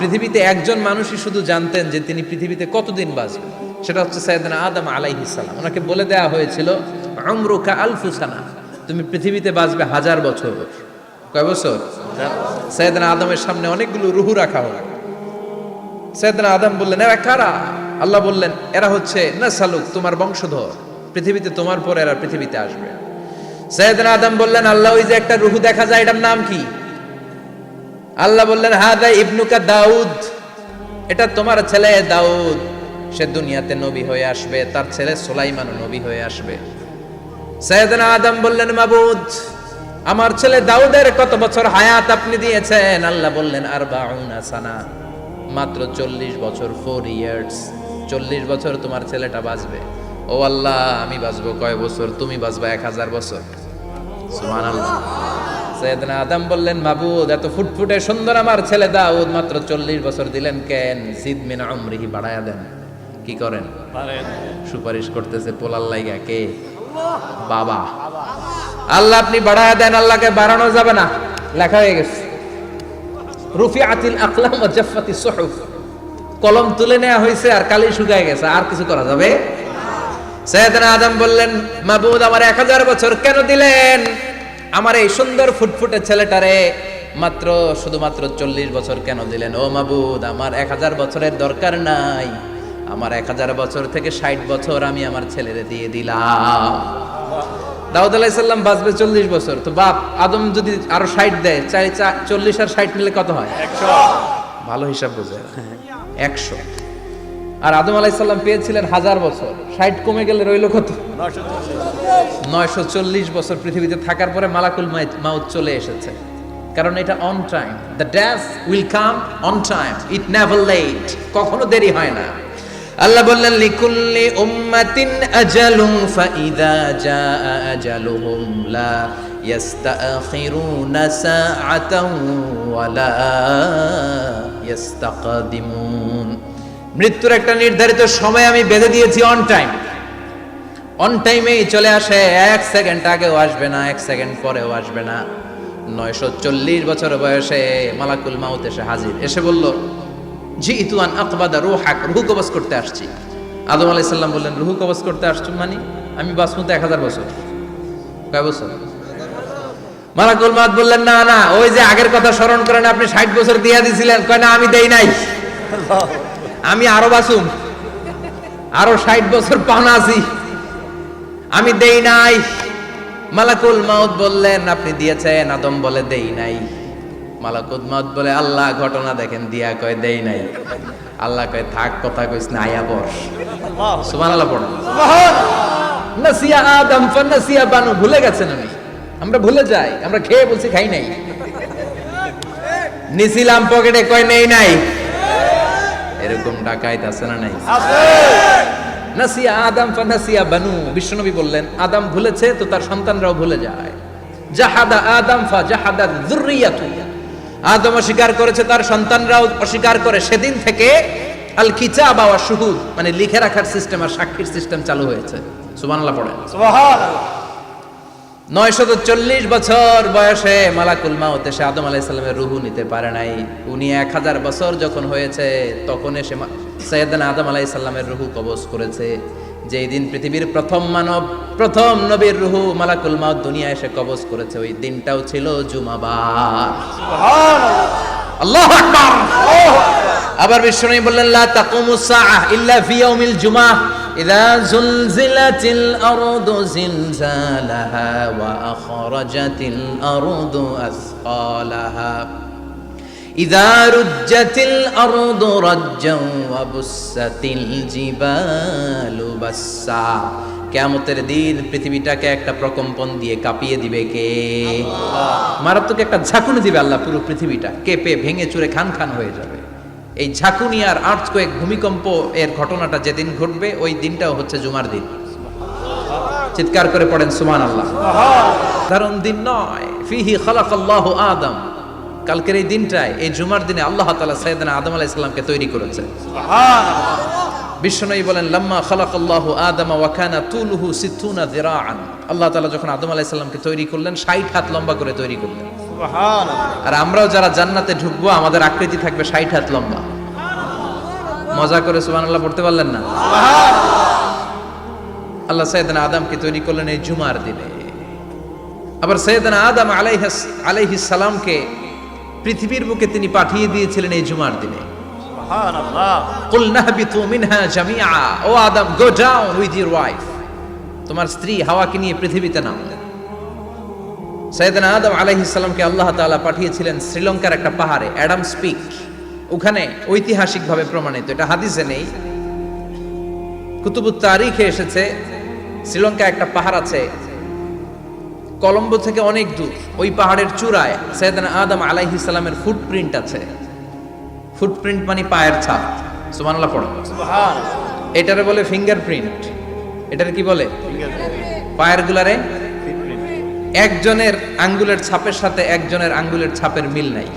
পৃথিবীতে একজন মানুষই শুধু জানতেন যে তিনি পৃথিবীতে কতদিন বাঁচবেন, সেটা হচ্ছে সাইয়েদনা আদম আলাইহিস সালাম। ওনাকে বলে দেওয়া হয়েছিল উমরুকা আলফু সানা, তুমি পৃথিবীতে বাঁচবে 1000 বছর। কয় বছর? সাইয়েদনা আদমের সামনে অনেকগুলো রুহু রাখা হলো। সাইয়েদনা আদম বললেন, এরা কারা? আল্লাহ বললেন, এরা হচ্ছে নাসালুক, তোমার বংশধর, পৃথিবীতে তোমার পরে এরা পৃথিবীতে আসবে। সাইয়েদনা আদম বললেন, আল্লাহ ওই যে একটা রুহু দেখা যায়, এটার নাম কি? আল্লাহ বললেন, হাদা ইবনুকা দাউদ, এটা তোমার ছেলে দাউদ, সে দুনিয়াতে নবী হয়ে আসবে, তার ছেলে সুলাইমান নবী হয়ে আসবে। সাইয়েদনা আদম বললেন, মাবুদ, আমার ছেলে দাউদের কত বছর হায়াত আপনি দিয়েছেন? আল্লাহ বললেন, 40 সানা, মাত্র 40 বছর, 4 ইয়ার্স, 40 বছর তোমার ছেলেটা বাঁচবে। ও আল্লাহ, আমি বাঁচবো কয় বছর? তুমি বাঁচবা 1000 বছর। সুবহানাল্লাহ। সাইয়েদনা আদম বললেন, মাবুদ, এত ফুটফুটে সুন্দর আমার ছেলে দাউদ, মাত্র 40 বছর দিলেন কেন? জিদ মিন উমরিহি, বাড়ায়া দেন। কি করেন? সুপারিশ করতেছে পোলার লাইগা কে? বাবা। আল্লাহ আপনি বাড়ায়া দেন। আল্লাহকে বাড়ানো যাবে না, লেখা হয়ে গেছে। রুফিআতিল আকলাম ওয়া জাফফাতিস সুহুফ, কলম তুলে নেওয়া হয়েছে আর কালি শুকায় গেছে, আর কিছু করা যাবে? সাইয়েদনা আদম বললেন, মাবুদ, আমার 1000 বছর কেন দিলেন? আমার এই সুন্দর ফুটফুটে ছেলেটারে মাত্র শুধুমাত্র 40 বছর কেন দিলেন? ও মাবুদ, আমার 1000 বছরের দরকার নাই, আমার 1000 বছর থেকে 60 বছর আমি আমার ছেলেরে দিয়ে দিলাম। দাউদ আলাইহিস সালাম বাঁচবে 40 বছর, তো বাপ আদম যদি আরো 60 দেয়, 40 আর 60 মিলে কত হয়? 100। ভালো হিসাব বুঝে, 100। আর আদম আলাইহিস সালাম পেয়েছিলেন 1000 বছর, 60 কমে গেলে রইল কত? 940 বছর পৃথিবীতে থাকার পরে মালাকুল মাউত চলে এসেছে, কারণ এটা on time. The death will come on time, it never late, কখনো দেরি হয় না। আল্লাহ বললেন, লিকুল্লি উম্মাতিন আজালুন ফাইদা জাআ আজালুহুম লা ইস্তাখিরুনা সাআতান ওয়া লা ইস্তাকদিমুন। মৃত্যুর একটা নির্ধারিত সময় আমি বেঁধে দিয়েছি, অন টাইম। অন টাইমেই চলে আসে, 1 সেকেন্ড আগেও আসবে না, 1 সেকেন্ড পরেও আসবে না। 940 বছর বয়সে মালাকুল মাউত এসে হাজির, এসে বলল, জিইতু আন আকবাদা রূহাক, রূহ কবজ করতে আসছি। আদম আলাইহিস সালাম বললেন, রূহ কবজ করতে আসছো মানে? আমি বাঁচবো তো 1000 বছর। কয় বছর? মালাকুল মাউত বললেন, না না, ওই যে আগের কথা স্মরণ করেন, আপনি 60 বছর দিয়া দিয়েছিলেন। কয় না, আমি দেই নাই, আমি আরো বাঁচুম, আরো 60 বছর পাওনা আছি, আমি দেই নাই। মালাকুল মাউত বললেন, আপনি দিয়েছেন। আদম বলে, দেই নাই। মালাকুল মাউত বলে, আল্লাহ ঘটনা দেখেন, দিয়া কয় দেই নাই। আল্লাহ কয়, থাক, কথা কইস না, আয়া বস। সুবহানাল্লাহ পড়ো। নাসিয়া আদম ফানাসিয়া বানু, ভুলে গেছেন উনি। আমরা ভুলে যাই, আমরা খেয়ে বলছি খাই নাই, নিছিলাম পকেটে, কয় নেই নাই। এরকম ডাকাইত আছে না নাই? নাসিয়া আদম ফানাসিয়া বানু, বিশ্বনবী বললেন, আদম ভুলেছে তো তার সন্তানরাও ভুলে যায়। জাহাদা আদম ফা জাহাদা যুররিয়াতু, আদম অস্বীকার করেছে, তার সন্তানরাও অস্বীকার করে। সেদিন থেকে আল কিতাবা ওয়া শুহুদ, মানে লিখে রাখার সিস্টেম আর সাক্ষীর সিস্টেম চালু হয়েছে। সুবহানাল্লাহ পড়েন। সুবহানাল্লাহ। 940 বছর বয়সে মালাকুল মাউত এসে আদম আলাইহিস সালামের রূহ নিতে পারে নাই। উনি 1000 বছর যখন হয়েছে তখন এসে সাইয়েদনা আদম আলাইহিস সালামের রূহ কবজ করেছে। যেই দিন পৃথিবীর প্রথম মানব, প্রথম নবীর রূহ মালাকুল মাউত দুনিয়ায় এসে কবজ করেছে, ওই দিনটাও ছিল জুমাবার। সুবহানাল্লাহ, আল্লাহু আকবার। আবার বিশ্বনবী বললেন, লা তাকুমুস সাআহ ইল্লা ফি ইয়াউমিল জুমআহ ইযা যুলজিলাতিল আরদু জিলজালাহা ওয়া আখরাজাতিল আরদু আসকালাহা ইযা রুজ্জাতিল আরদু রাজ্জান ওয়া বুসাতিল জিবালু বাসসা। কিয়ামতের দিন পৃথিবীটাকে একটা প্রকম্পন দিয়ে কাঁপিয়ে দিবে কে? আল্লাহ। মারাত্মক একটা ঝাঁকুনি দিবে আল্লাহ, পুরো পৃথিবীটা কেঁপে ভেঙে চুরে খান খান হয়ে যাবে। এই ঝাঁকুনি আর আর্থকোয়েক, ভূমিকম্প এর ঘটনাটা যেদিন ঘটবে ওই দিনটাও হচ্ছে জুমার দিন। চিৎকার করে পড়েন সুবহানাল্লাহ। সাধারণ দিন নয়, ফিহি খালাকাল্লাহু আদম। কালকের এই দিনটায়, এই জুমার দিনে আল্লাহ তাআলা সাইয়েদনা আদম আলাইহিস সালামকে তৈরি করেছে। সুবহানাল্লাহ। বিশ্বনবী বলেন, লাম্মা খালাকাল্লাহু আদম ওয়া কানা তুলুহু 60 যিরাআন। আল্লাহ তাআলা যখন আদম আলাইহিস সালামকে তৈরি করলেন 60 হাত লম্বা করে তৈরি করলেন। আর আমরাও যারা জান্নাতে ঢুকবো আমাদের আকৃতি থাকবে 60 হাত লম্বা। মজা করে সুবহানাল্লাহ পড়তে পারলেন না? আল্লাহ সাইয়েদনা আদমকে তৈরি করলেন এই জুমার দিনে। আবার সাইয়েদনা আদম আলাইহিস সালামকে পৃথিবীর বুকে তিনি পাঠিয়ে দিয়েছিলেন এই জুমার দিনে। সুবহানাল্লাহ। কুল নাহবিতু মিনহা জামিআ, ও Adam, go down with your wife, তোমার স্ত্রী হাওয়াকে নিয়ে পৃথিবীতে নামো। সাইয়েদনা আদম আলাইহিস সালামকে আল্লাহ তাআলা পাঠিয়েছিলেন শ্রীলঙ্কার একটা পাহাড়ে, অ্যাডামস পিক। ওখানে ঐতিহাসিকভাবে প্রমাণিত, এটা হাদিসে নেই, কুতুবুত তারিখে এসেছে। শ্রীলঙ্কা একটা পাহাড় আছে, কলম্বো থেকে অনেক দূর। ওই পাহাড়ের চূড়ায় সাইয়েদনা আদম আলাইহিস সালামের ফুটপ্রিন্ট আছে। ফুটপ্রিন্ট মানে পায়ের ছাপ। সুবহানাল্লাহ পড়ো। সুবহানাল্লাহ। এটারে বলে ফিঙ্গারপ্রিন্ট। এটারে কি বলে? পায়ের গুলারে একজনের আঙ্গুলের ছাপের সাথে একজনের আঙ্গুলের ছাপের মিল নাই।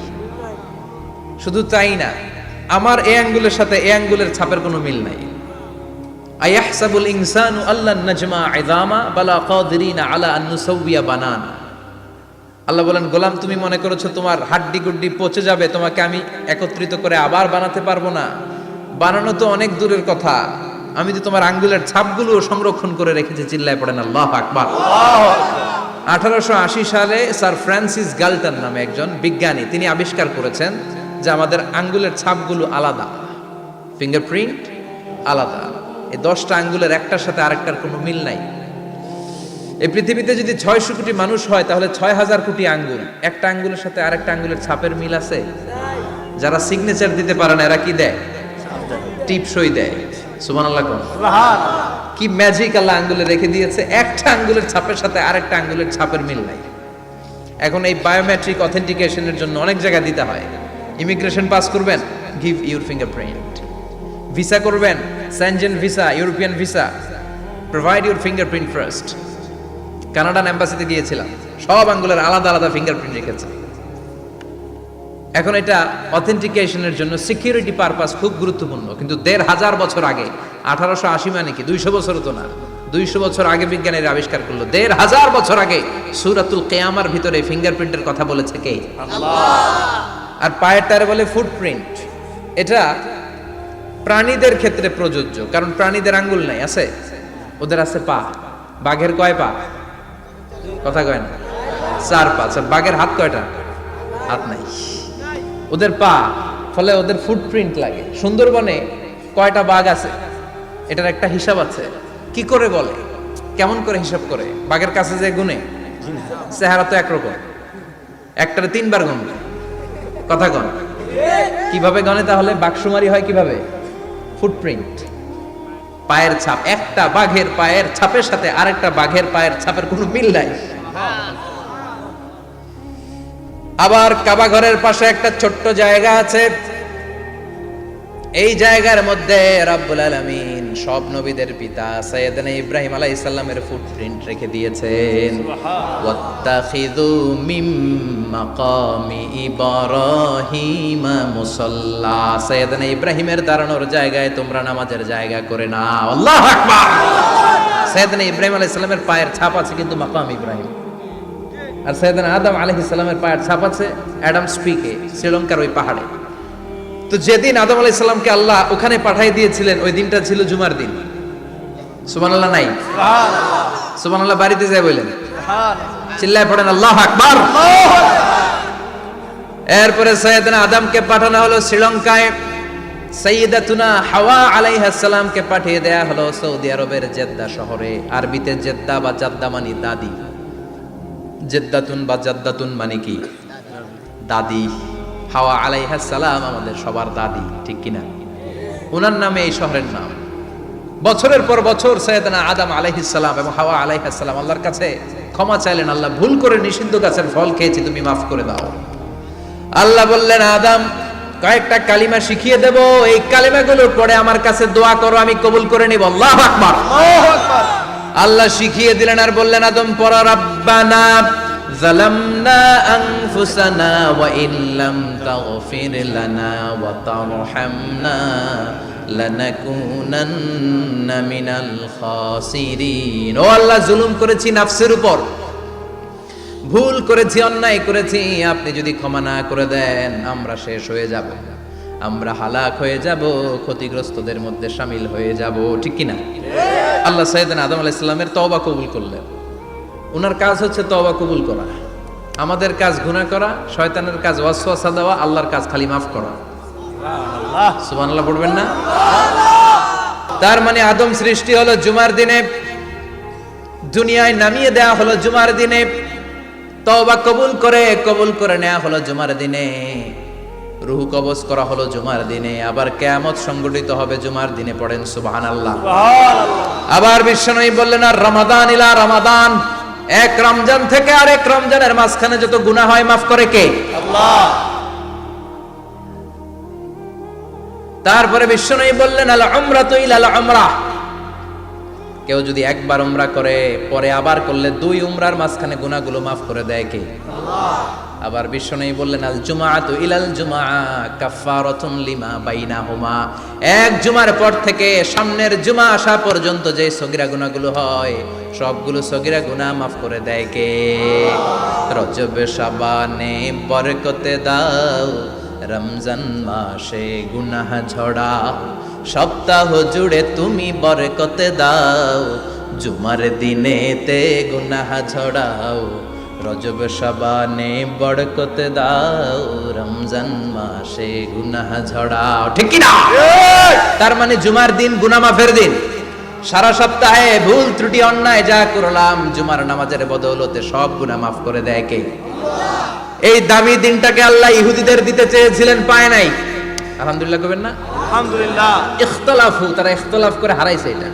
শুধু তাই না, আমার এই আঙ্গুলের সাথে এই আঙ্গুলের ছাপের কোনো মিল নাই। আয়াহসাবুল ইনসানু আল্লান নাজমা ইযামা বালা কাদিরিনা আলা আন নুসাউবিয়া বানানা। আল্লাহ বলেন, গোলাম, তুমি মনে করেছো তোমার হাড্ডি গুড্ডি পচে যাবে, তোমাকে আমি একত্রিত করে আবার বানাতে পারবো না? বানানো তো অনেক দূরের কথা, আমি তো তোমার আঙ্গুলের ছাপগুলো সংরক্ষণ করে রেখেছি। চিল্লায় পড়েন আল্লাহু আকবার। 1880 সালে স্যার ফ্রান্সিস গাল্টন নামে একজন বিজ্ঞানী, তিনি আবিষ্কার করেছেন যে আমাদের আঙ্গুলের ছাপগুলো আলাদা, ফিঙ্গারপ্রিন্ট আলাদা। এই 10টা আঙ্গুলের একটার সাথে আরেকটার কোনো মিল নাই। এই পৃথিবীতে যদি 600 কোটি মানুষ হয় তাহলে 6000 কোটি আঙ্গুল, একটা আঙ্গুলের সাথে আরেকটা আঙ্গুলের ছাপের মিল আছে? যারা সিগনেচার দিতে পারে না এরা কি দেয়? টিপসই দেয়। সুবহানাল্লাহ। কি ম্যাজিক আল্লাহ আঙ্গুলে রেখে দিয়েছে, একটা আঙ্গুলের ছাপের সাথে আরেকটা আঙ্গুলের ছাপের মিল নাই। এখন এই বায়োমেট্রিক অথেন্টিকেশনের জন্য অনেক জায়গায় দিতে হয়। ইমিগ্রেশন পাস করবেন, গিভ ইউর ফিঙ্গারপ্রিন্ট। ভিসা করবেন, Schengen visa, European visa, provide your fingerprint first. Canadian এম্বাসিতে গিয়েছিলাম, সব আঙ্গুলের আলাদা আলাদা ফিঙ্গারপ্রিন্ট রেখেছে। এখন এটা অথেন্টিকেশনের জন্য সিকিউরিটি পারপাস খুব গুরুত্বপূর্ণ। কিন্তু 1500 বছর আগে, 1880 মানে কি 200 বছর তো না, 200 বছর আগে বিজ্ঞানীরা আবিষ্কার করলো। 1500 বছর আগে সূরাতুল কিয়ামার ভিতরে ফিঙ্গারপ্রিন্টের কথা বলেছে কে? আল্লাহ। আর পায়ের টারে বলে ফুটপ্রিন্ট। এটা প্রাণীদের ক্ষেত্রে প্রযোজ্য, কারণ প্রাণীদের আঙ্গুল নাই, আছে? ওদের আছে পা। বাঘের কয় পা? কথা কয় না, 4 পা। বাঘের হাত কয়টা? হাত নাই, ওদের পা। ফলে ওদের ফুটপ্রিন্ট লাগে। সুন্দরবনে কয়টা বাঘ আছে এটার একটা হিসাব আছে। কি করে বলে, কেমন করে হিসাব করে? বাঘের কাছে যে গুনে, চেহারা তো একরকম, একটারে 3 বার গুনবে। কথা কন, কিভাবে গনে তাহলে? বাঘসুমারি হয় কিভাবে? ফুটপ্রিন্ট, পায়ের ছাপ। একটা বাঘের পায়ের ছাপের সাথে আরেকটা বাঘের পায়ের ছাপের কোনো মিল নাই। আবার কাবা ঘরের পাশে একটা ছোট্ট জায়গা আছে, এই জায়গার মধ্যে রব্বুল আলামিন সব নবীদের পিতা সাইয়েদনা ইব্রাহিম আলাইহিস সালামের ফুটপ্রিন্ট রেখে দিয়েছেন। ওয়াত্তাখিযু মিম মাকামি ইব্রাহিম মুসাল্লা, সাইয়েদনা ইব্রাহিমের দাঁড়ানোর জায়গায় তোমরা নামাজের জায়গা করে নাও। আল্লাহু আকবার। সাইয়েদনা ইব্রাহিম আলাইহিস সালামের পায়ের ছাপ আছে কিন্তু মাকাম ইব্রাহিম। আর সাইয়েদনা আদম আলাইহিস সালামের পায়ের ছাপ আছে অ্যাডামস পিকে, শ্রীলঙ্কার ওই পাহাড়ে। তো যেদিন আদম আলাইহিস সালামকে আল্লাহ ওখানে পাঠিয়ে দিয়েছিলেন, ওই দিনটা ছিল জুমার দিন। সুবহানাল্লাহ নাই? সুবহানাল্লাহ। সুবহানাল্লাহ বাড়িতে যায় বলেন, সুবহানাল্লাহ। চিল্লায় পড়েন আল্লাহু আকবার। এরপরে সাইয়েদনা আদমকে পাঠানো হলো শ্রীলঙ্কায়। সাইয়্যিদাতুনা হাওয়া আলাইহিস সালামকে পাঠিয়ে দেয়া হলো সৌদি আরবের জেদ্দা শহরে। আরবিতে জেদ্দা বা জাদ্দা মানে দাদি। জেদ্দাতুন বা জাদ্দাতুন মানে কি? দাদি। হাওয়া আলাইহিস সালাম আমাদের সবার দাদি, ঠিক কিনা? ওনার নামে এই শহরের নাম। বছরের পর বছর সাইয়েদনা আদম আলাইহিস সালাম এবং হাওয়া আলাইহিস সালাম আল্লাহর কাছে ক্ষমা চাইলেন, আল্লাহ ভুল করে নিষিদ্ধ গাছের ফল খেয়েছি, তুমি মাফ করে দাও। আল্লাহ বললেন, আদম, কয়েকটা কালিমা শিখিয়ে দেব, এই কালিমাগুলোর পরে আমার কাছে দোয়া করো, আমি কবুল করে নিব। আল্লাহু আকবার। আল্লাহু আকবার। আল্লাহ শিখিয়ে দিলেন আর বললেন, আদম পড়ো, রাব্বানা যালামনা আনফুসানা ওয়া ইল্লাম তাগফির লানা ওয়া তারহামনা লানাকুনান্না মিনাল খাসিরিন। ও আল্লাহ, জুলুম করেছি নাফসের উপর, ভুল করেছি, অন্যায় করেছি, আপনি যদি ক্ষমা না করে দেন আমরা শেষ হয়ে যাব, আমরা হালাক হয়ে যাব, ক্ষতিগ্রস্তদের মধ্যে শামিল হয়ে যাব। ঠিক কিনা? আল্লাহ সাইয়েদনা আদম আলাইহিস সালামের তওবা কবুল করলেন। ওনার কাজ হচ্ছে তওবা কবুল করা, আমাদের কাজ গুনাহ করা, শয়তানের কাজ ওয়াসওয়াসা দেওয়া, আল্লাহর কাজ খালি মাফ করা। সুবহানাল্লাহ পড়বেন না? তার মানে আদম সৃষ্টি হলো জুমার দিনে, দুনিয়ায় নামিয়ে দেওয়া হলো জুমার দিনে, তওবা কবুল করে নেওয়া হলো জুমার দিনে, রূহ কবজ করা হলো জুমার দিনে, আবার কিয়ামত সংগঠিত হবে জুমার দিনে। পড়েন সুবহানাল্লাহ। আবার বিশ্বনবী বললেন আর রমাদান ইলা রমাদান, এক রমজান থেকে আরেক রমজানের মাঝখানে যত গুনাহ হয় মাফ করে কে? আল্লাহ। তারপরে বিশ্বনবী বললেন আল উমরাতু ইলাল উমরাহ, কেউ যদি একবার উমরা করে পরে আবার করলে দুই উমরার মাঝখানে গুনাহগুলো মাফ করে দেয় কে? আল্লাহ। আবার বিশ্বনবী বললেন আল জুমআতু ইলাল জুমআ কাফফারাতুন লিমা বাইনাহুমা, এক জুমার পর থেকে সামনের জুমা আসা পর্যন্ত যে সগীরা গুনাহগুলো হয় সবগুলো সগীরা গুনাহ মাফ করে দেয় কে? রজব শাবানে বরকতে দাও, রমজান মাসে গুনাহ ঝড়া, সপ্তাহ জুড়ে তুমি বরকতে দাও, জুমার দিনেতে গুনাহ ঝড়াও, রজব শাবানে বরকতে দাও, রমজান মাসে গুনাহ ঝড়াও। ঠিক কি না? তার মানে জুমার দিন গুনাহ মাফের দিন। সারা সপ্তাহে ভুল ত্রুটি অন্যায় যা করলাম জুমার নামাজের বদৌলতে সব গুনাহ মাফ করে দেয় কে? এই দামি দিনটাকে আল্লাহ ইহুদিদের দিতে চেয়েছিলেন, পায় নাই। আলহামদুলিল্লাহ কবেন না? আলহামদুলিল্লাহ। ইখতিলাফু, তারা ইখতিলাফ করে হারাইছে এটা।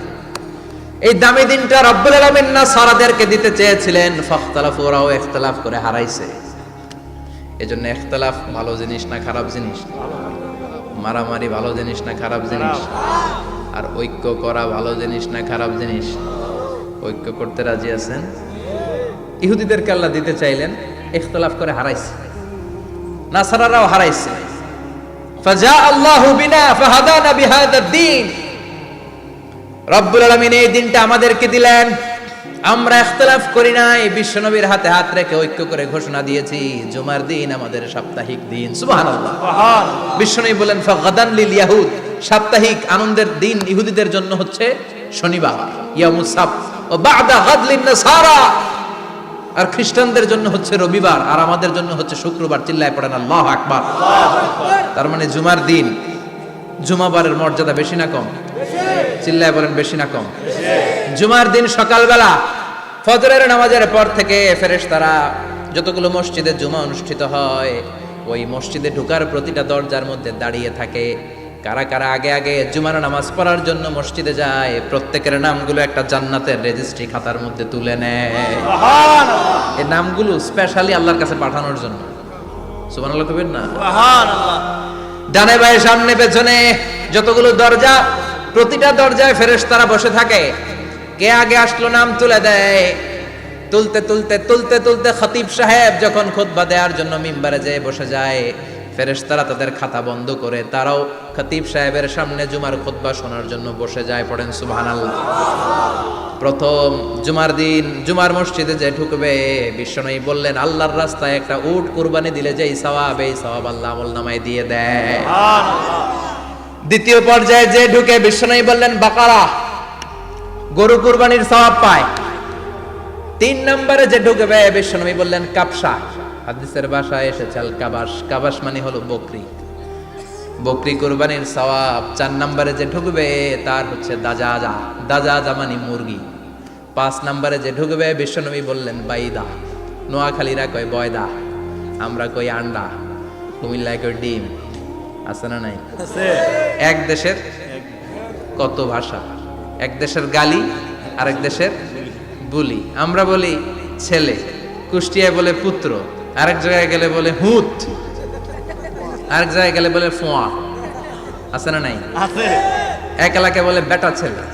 এই দামি দিনটা রব্বুল আলামিন নাসারাদেরকে দিতে চেয়েছিলেন, ফাখতালাফু, ওরাও ইখতিলাফ করে হারাইছে। এজন্য ইখতিলাফ ভালো জিনিস না খারাপ জিনিস? মারামারি ভালো জিনিস না খারাপ জিনিস? আর ঐক্য করা ভালো জিনিস না খারাপ জিনিস? ঐক্য করতে রাজি আছেন? ইহুদিদেরকে আল্লাহ দিতে চাইলেন, ইখতিলাফ করে হারাইছে, নাসারারাও হারাইছে। ফাজা আল্লাহু বিনা ফাহাদানা বিহাদাদ দ্বীন, রব্বুল আলামিন এই দিনটা আমাদেরকে দিলেন, আমরা ইখতিলাফ করি নাই, বিশ্বনবীর হাতে হাত রেখে ঐক্য করে ঘোষণা দিয়েছি জুমার দিন আমাদের সাপ্তাহিক দিন। সুবহানাল্লাহ। বিশ্বনবী বলেন ফাগাদান লিল ইয়াহুদ, সাপ্তাহিক আনন্দের দিন ইহুদিদের জন্য হচ্ছে শনিবার, ইয়ামুস সাbt, ও বাদা গাদ লিন নাসারা, আর খ্রিস্টানদের জন্য হচ্ছে রবিবার, আর আমাদের জন্য হচ্ছে শুক্রবার। চিল্লায় পড়েন আল্লাহু আকবার। তার মানে জুমার দিন, জুমাবারের মর্যাদা বেশি না কম? চিল্লায় বলেন বেশি না কম? জুমার দিন সকালবেলা ফজরের নামাজের পর থেকে ফেরেশতারা যতগুলো মসজিদে জুমা অনুষ্ঠিত হয় ওই মসজিদে ঢোকার প্রতিটা দরজার মধ্যে দাঁড়িয়ে থাকে। কারা কারা আগে আগে জুমার নামাজ পড়ার জন্য মসজিদে যায়, প্রত্যেকের নামগুলো একটা জান্নাতের রেজিস্ট্রি খাতার মধ্যে তুলে নেয়। সুবহানাল্লাহ। এই নামগুলো স্পেশালি আল্লাহর কাছে পাঠানোর জন্য। সুবহানাল্লাহ কইবেন না? সুবহানাল্লাহ। ডানে বায়ে সামনে পেছনে যতগুলো দরজা, প্রতিটা দরজায় ফেরেশতারা বসে থাকে। কে আগে আসলো নাম তুলে দেয়। তুলতে তুলতে তুলতে তুলতে খতিব সাহেব যখন খুতবা দেওয়ার জন্য মিম্বারে যেয়ে বসে যায়, ফেরেশতারা তাদের খাতা বন্ধ করে তারাও খতিব সাহেবের সামনে জুমার খুতবা শোনার জন্য বসে যায়। পড়েন সুবহানাল্লাহ। প্রথম জুমার দিন জুমার মসজিদে যে ঢুকবে, বিশ্বনবী বললেন আল্লাহর রাস্তায় একটা উট কুরবানি দিলে যেই সওয়াব, এই সওয়াব আল্লাহ আমলনামায় দিয়ে দেয়। সুবহানাল্লাহ। দ্বিতীয় পর্যায়ে যে ঢুকে, বিশ্বনবী বললেন বাকারা, গরু কুরবানির সওয়াব পায়। 3 নম্বরে যে ঢুকবে, বিশ্বনবী বললেন কাবসা, হাদিসের ভাষায় এসেছে আল কাবাস, কাবাস মানে হলো বকরি, বকরি কুরবানির সওয়াব। 4 নম্বরে যে ঢুকবে তার হচ্ছে দাজাজা, দাজাজা মানে মুরগি। 5 নম্বরে যে ঢুকবে, বিশ্বনবী বললেন বাইদা, নোয়াখালীরা কয় বয়দা, আমরা কই আন্ডা, কুমিল্লায় কই ডিম। আছে না নাই? আছে। এক দেশের কত ভাষা, এক দেশের গালি আরেক দেশের বুলি। আমরা বলি ছেলে, কুষ্টিয়ায় বলে পুত্র, আরেক জায়গায় গেলে বলে হুত, আরেক জায়গায় গেলে বলে ফোয়া। আছে না নাই? আছে। এক এলাকায় বলে বেটা ছেলে,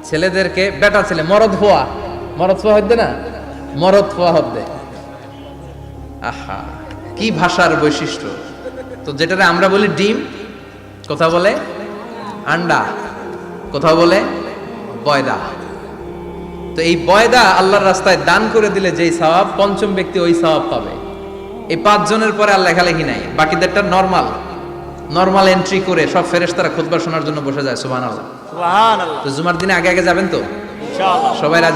ছেলেদেরকে বেটা ছেলে। মরদ ফোয়া, মরদ ফোয়া হইতে না, মরদ ফোয়া হবে। আহা, কি ভাষার বৈশিষ্ট্য! তো যেটারে আমরা বলি ডিম, কোথাও বলে আন্ডা, কোথাও বলে বয়দা। তো এই বয়দা আল্লাহর রাস্তায় দান করে দিলে যেই সওয়াব, পঞ্চম ব্যক্তি ওই সওয়াব পাবে। এই 5 জনের পরে আর লেখালেখি নাই, বাকিদেরটা নরমাল এন্ট্রি করে সব ফেরেশতারা খুতবা শোনার জন্য বসে যায়। সুবহানাল্লাহ। সুবহানাল্লাহ। তো জুমার দিনে আগে আগে যাবেন তো ইনশাআল্লাহ। সবাই রাজি?